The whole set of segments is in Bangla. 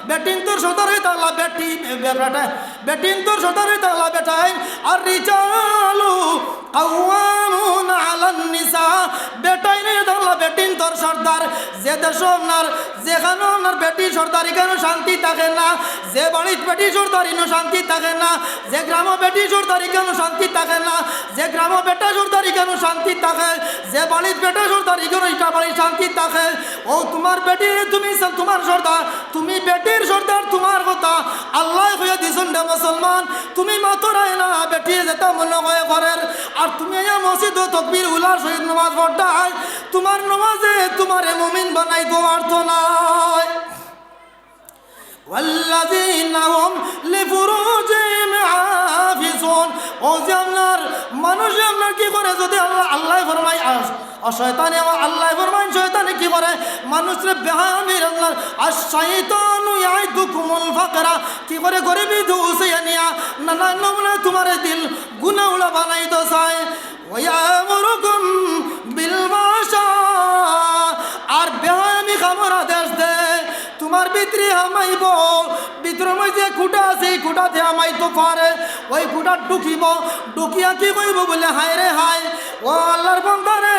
বেটিং তোর সর্দার হইতে আল্লাহ বেটি বেটা বেটিং তোর সর্দার হইতে আল্লাহ বেটাই আর রিজালু কাওয়ামুনা আলান নিসা বেটাই নে আল্লাহ বেটিং তোর সর্দার যে দেশ আপনার যেখানে আপনার বেটি সর্দার এখানে শান্তি থাকে না যে বাড়ির বেটি সর্দার এখানে শান্তি থাকে না যে গ্রাম বেটি সর্দার এখানে শান্তি থাকে না যে গ্রাম বেটা সর্দার এখানে শান্তি থাকে যে বাড়ির বেটা সর্দার এখানে এটা বাড়ির শান্তি থাকে ও তোমার বেটি তুমি তোমার সর্দার তুমি বেটির সর্দার তোমার কথা আল্লাহ হইয়া দিছেন রে মুসলমান তুমি মাতরাই না বেটি যেটা মনে হয় করেন আর তুমি মসজিদ তকবীর উলার শহীদ নামাজ পড়ায় তোমার নামাজে তোমার মুমিন বানাই তো অর্থ নাই والذين هم لفروجهم حافظون ও যে আপনার মানুষ আপনার কি করে যদি আল্লাহ ফরমায় শয়তানে আল্লাহ ফরমায় শয়তানে কি করে মানুষের বেহামির আল্লাহ আর শয়তানু ইয়াইদুকুমুল ফাকরা কি করে গরিবি দুসিয়া নিয়া নানা নমুনা তোমার দিল গুনাহওয়ালা বানাই তো চায় ওয়ায়ামুরুকুম বিল মাশা আর বেহামি খামর আদেশ দে তোমার ভিতরে হামাইব ভিতরের মধ্যে খুঁটা আছে এই খুঁটাতে হামাইতে পারে ওই খুঁটা ঢুকিব ঢুকিয়া কি কইব বলে হায় রে হায় ও আল্লাহর বান্দারে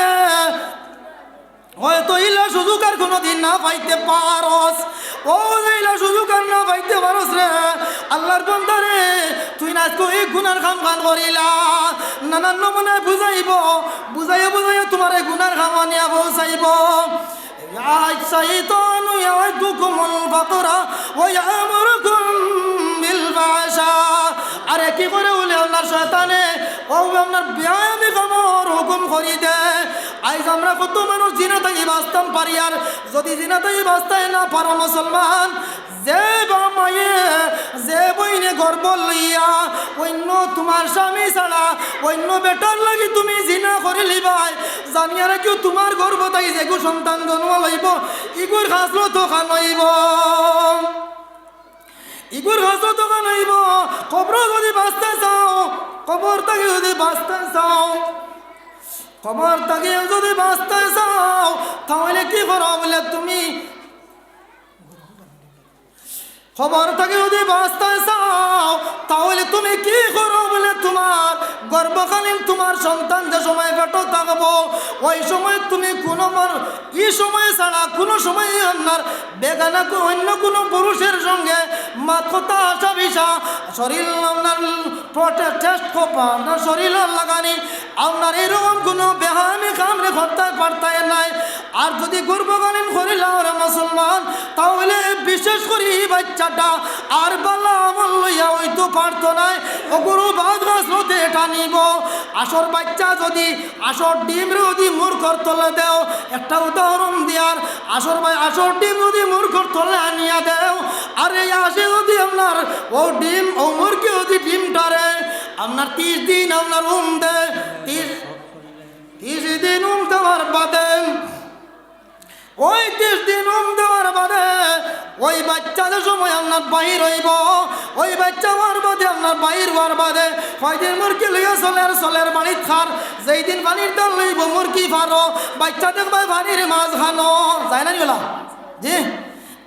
হয়তো ইলা সুযোগ আর কোনোদিন না পাইতে পারস ও ইলা সুযোগ আর না পাইতে পারস রে আল্লাহর বান্দারে তুই না তুই গুনার কাম গান করিলা নানান নমুনায় বুঝাইয়া তোমার এই গুনার কাম আনিয়া পৌঁছাইব الشيطان يعدكم الفقر ويأمركم بالفحشاء আরে কি করে বলে আপনার শয়তানে ও আপনার বেয়ামি কামর হুকুম করি দে আজ আমরা কত মানুষ জিনাতেই বাঁচতাম পারি আর যদি জিনাতেই বাঁচতে না পারো মুসলমান যে বামায়ে যে বইনে গর্ব লইয়া অন্য তোমার স্বামী ছাড়া অন্য বেটার লাগি তুমি জিনা করে লিবাই জানিয়া রাখিও তোমার গর্ব তাই যেগু সন্তান জন্ম লইব ইগুর হাসলো তো খানইব ইগুর হাসলো তো খানইব কবর যদি বাঁচতে চাও কবর থেকে যদি বাঁচতে চাও কবর থেকে যদি বাঁচতে চাও তাহলে কি করো বলে তুমি খবর থেকে যদি বাঁচতে চাও তাহলে তুমি কি করো বলে তোমার গর্ভকালীন তোমার সন্তান যে সময় পেটো থাকবো ওই সময় তুমি কোনো এই সময় ছাড়া কোনো সময় আপনার বেগানা অন্য কোনো পুরুষের সঙ্গে মাথা আসা বিষা শরীর আপনার টেস্ট কোপা আপনার শরীর লাগানি আপনার এরকম কোনো বেহামি কামড়ে করতে পারতায় নাই আর যদি গর্ভকালীন করিল মুসলমান তাহলে বিশেষ করে এই বাচ্চাটা আর বালা আমল লইয়া হইতে পারতো নাই ও গরু বাদ গাছতে টানিব আসর বাচ্চা যদি আসর ডিম যদি মূর্খর তলে দেও একটা উদাহরণ দিয়ার আসর ডিম যদি মূর্খর তলে আনিয়া দেও আর এই আসে যদি আপনার ও ডিম ও মুরগি যদি ডিমটারে আপনার 30 দিন আপনার দে 30 দিন দেওয়ার বাদে ওই 30 দিন দেওয়ার বাদে ওই বাচ্চাদের সময় আপনার বাহির হইব ওই বাচ্চা হওয়ার বাদে আপনার বাহির হওয়ার বাদে কয়দিন মুরগি লইয়া চলের বাড়ির খার যেই দিন পানির দল লইব মুরগি ফারো বাচ্চা দেখবে পানির মাছ খানো যায় না নিলা জি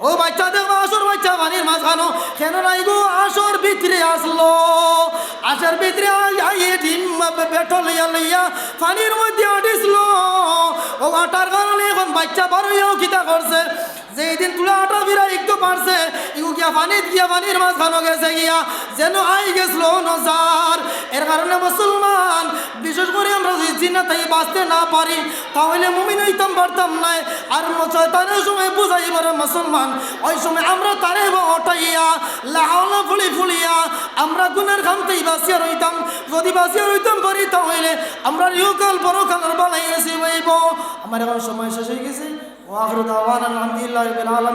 ও বাচ্চা দেখবে আসর বাচ্চা পানির মাছ খানো কেন নাই গো আসর ভিতরে আসলো আসর ভিতরে আইয়ে ডিম বেটো লইয়া পানির মধ্যে আটিসলো ও আটার কারণে এখন বাচ্চা বড় হইয়াও কিতা করছে যেই দিন তুলা আটা বিরা একটু পারছে ইউ গিয়া পানির মাছ খানো গেছে গিয়া যেন আই গেছিল নজার এর কারণে মুসলমান বিশেষ করে আমরা যদি জিনাতেই বাঁচতে না পারি তাহলে মুমিন হইতাম পারতাম নাই আর শয়তানের সময় বুঝাই বলে মুসলমান ওই সময় আমরা তারে ওঠাইয়া লাহাওলা ফুলিয়া আমরা গুনার খামতেই বাঁচিয়া রইতাম যদি বাঁচিয়া রইতাম পারি তাহলে আমরা ইহকাল পরকালের বানাইয়েছি হইব আমার এখন সময় শেষ হয়ে গেছে ওয়া আখিরু দাওয়ানা আলহামদুলিল্লাহি রাব্বিল আলামিন।